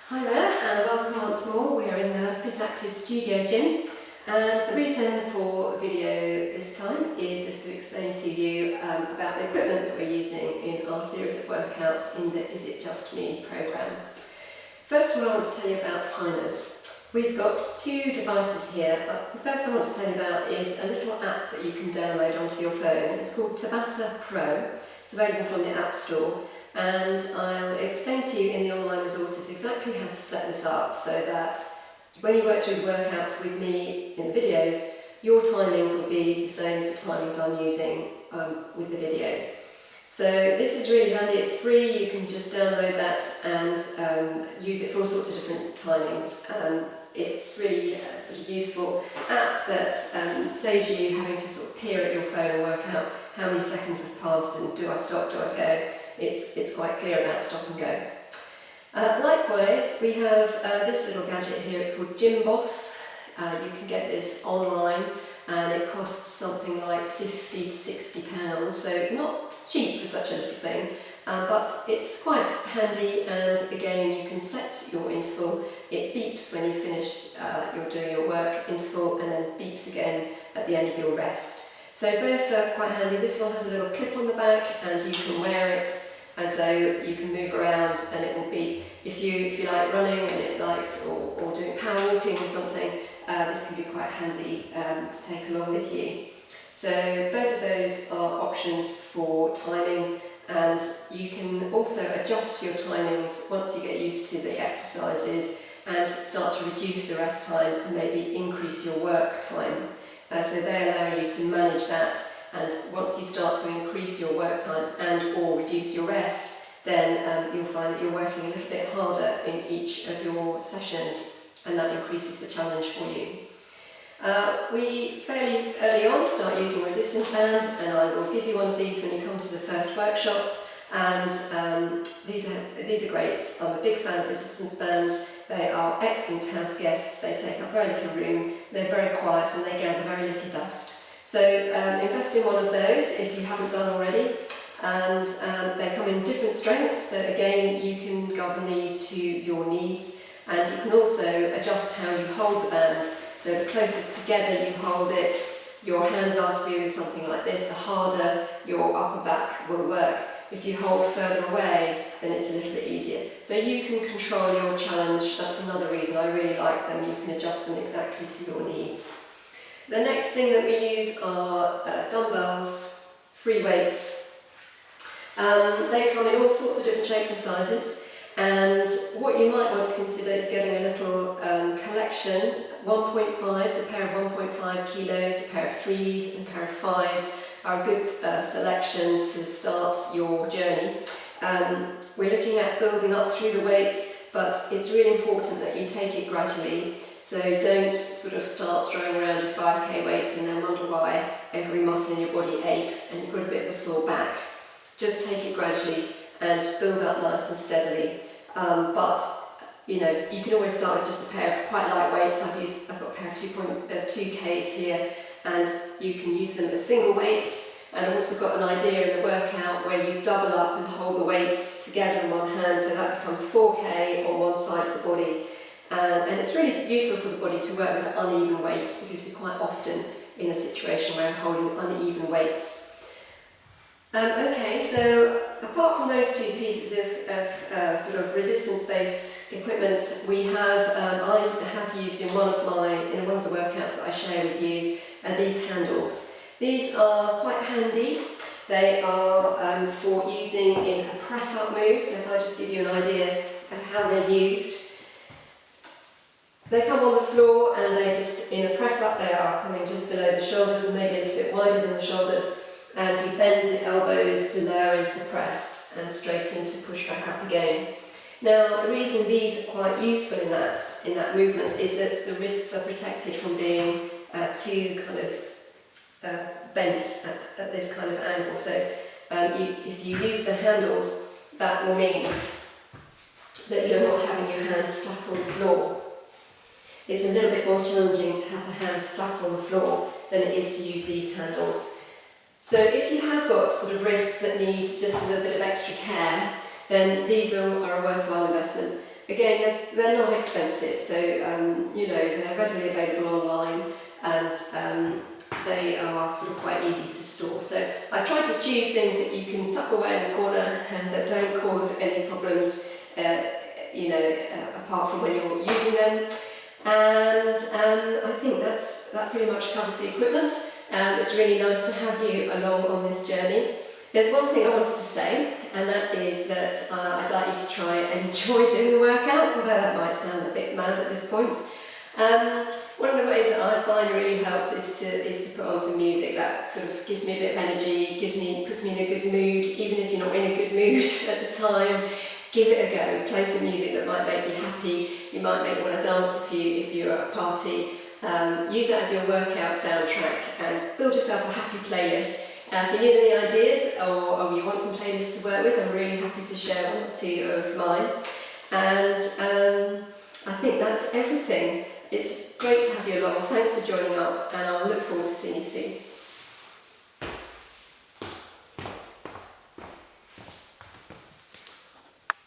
Hi there and welcome once more. We are in the FitActive studio gym, and the reason for the video this time is just to explain to you about the equipment that we're using in our series of workouts in the Is It Just Me programme. First of all, I want to tell you about timers. We've got two devices here. The first I want to tell you about is a little app that you can download onto your phone. It's called Tabata Pro. It's available from the App Store. And I'll explain to you in the online resources exactly how to set this up so that when you work through the workouts with me in the videos, your timings will be the same as the timings I'm using with the videos. So this is really handy, it's free, you can just download that and use it for all sorts of different timings. It's really a sort of useful app that saves you having to sort of peer at your phone and work out how many seconds have passed and do I stop, do I go. It's quite clear about stop and go. Likewise, we have this little gadget here. It's called Dumbbells. You can get this online and it costs something like £50 to £60, so not cheap for such a little thing, but it's quite handy, and again you can set your interval. It beeps when you finish you're doing your work interval and then beeps again at the end of your rest. So both are quite handy. This one has a little clip on the back and you can wear it, and so you can move around and it will be, if you like running and it likes, or doing power walking or something, this can be quite handy to take along with you. So both of those are options for timing, and you can also adjust your timings once you get used to the exercises and start to reduce the rest time and maybe increase your work time. So they allow you to manage that, and once you start to increase your work time and or reduce your rest, then you'll find that you're working a little bit harder in each of your sessions, and that increases the challenge for you. We fairly early on start using resistance bands, and I will give you one of these when you come to the first workshop, and these are great. I'm a big fan of resistance bands. They are excellent house guests, they take up very little room, they're very quiet and they gather very little dust. So invest in one of those if you haven't done already, and they come in different strengths, so again you can govern these to your needs, and you can also adjust how you hold the band. So the closer together you hold it, your hands are to do something like this, the harder your upper back will work. If you hold further away, then it's a little bit easier. So you can control your challenge. That's another reason I really like them. You can adjust them exactly to your needs. The next thing that we use are dumbbells, free weights. They come in all sorts of different shapes and sizes, and what you might want to consider is getting a little collection. 1.5s, a pair of 1.5 kilos, a pair of 3s and a pair of 5s are a good selection to start your journey. We're looking at building up through the weights, but it's really important that you take it gradually. So don't sort of start throwing around your 5k weights and then wonder why every muscle in your body aches and you've got a bit of a sore back. Just take it gradually and build up nice and steadily. But you know, you can always start with just a pair of quite light weights. I've got a pair of 2Ks here, and you can use them as single weights. And I've also got an idea in the workout where you double up and hold the weights together in one hand, so that becomes 4k on one side of the body. And it's really useful for the body to work with uneven weights, because we're quite often in a situation where we're holding uneven weights. Okay, so apart from those two pieces of sort of resistance-based equipment, we have I have used in one of the workouts that I share with you these handles. These are quite handy. They are for using in a press-up move. So if I just give you an idea of how they're used. They come on the floor and they just, in a press-up, they are coming just below the shoulders and maybe a little bit wider than the shoulders. And you bend the elbows to lower into the press and straighten to push back up again. Now, the reason these are quite useful in that movement is that the wrists are protected from being too kind of bent at this kind of angle. So if you use the handles, that will mean that you're not having your hands flat on the floor. It's a little bit more challenging to have the hands flat on the floor than it is to use these handles. So if you have got sort of wrists that need just a little bit of extra care, then these are a worthwhile investment. again, they're not expensive, so you know, they're readily available online, and they are sort of quite easy to store. So I tried to choose things that you can tuck away in a corner and that don't cause any problems, you know, apart from when you're using them. And I think that pretty much covers the equipment. It's really nice to have you along on this journey. There's one thing I wanted to say, and that is that I'd like you to try and enjoy doing the workouts, although that might sound a bit mad at this point. One of the ways that I find really helps is to put on some music that sort of gives me a bit of energy, puts me in a good mood. Even if you're not in a good mood at the time, give it a go. Play some music that might make you happy. You might make want to dance if you're at a party. Use that as your workout soundtrack and build yourself a happy playlist. If you need any ideas or you want some playlists to work with, I'm really happy to share one or two of mine. And I think that's everything. It's great to have you along. Thanks for joining up, and I'll look forward to seeing you soon.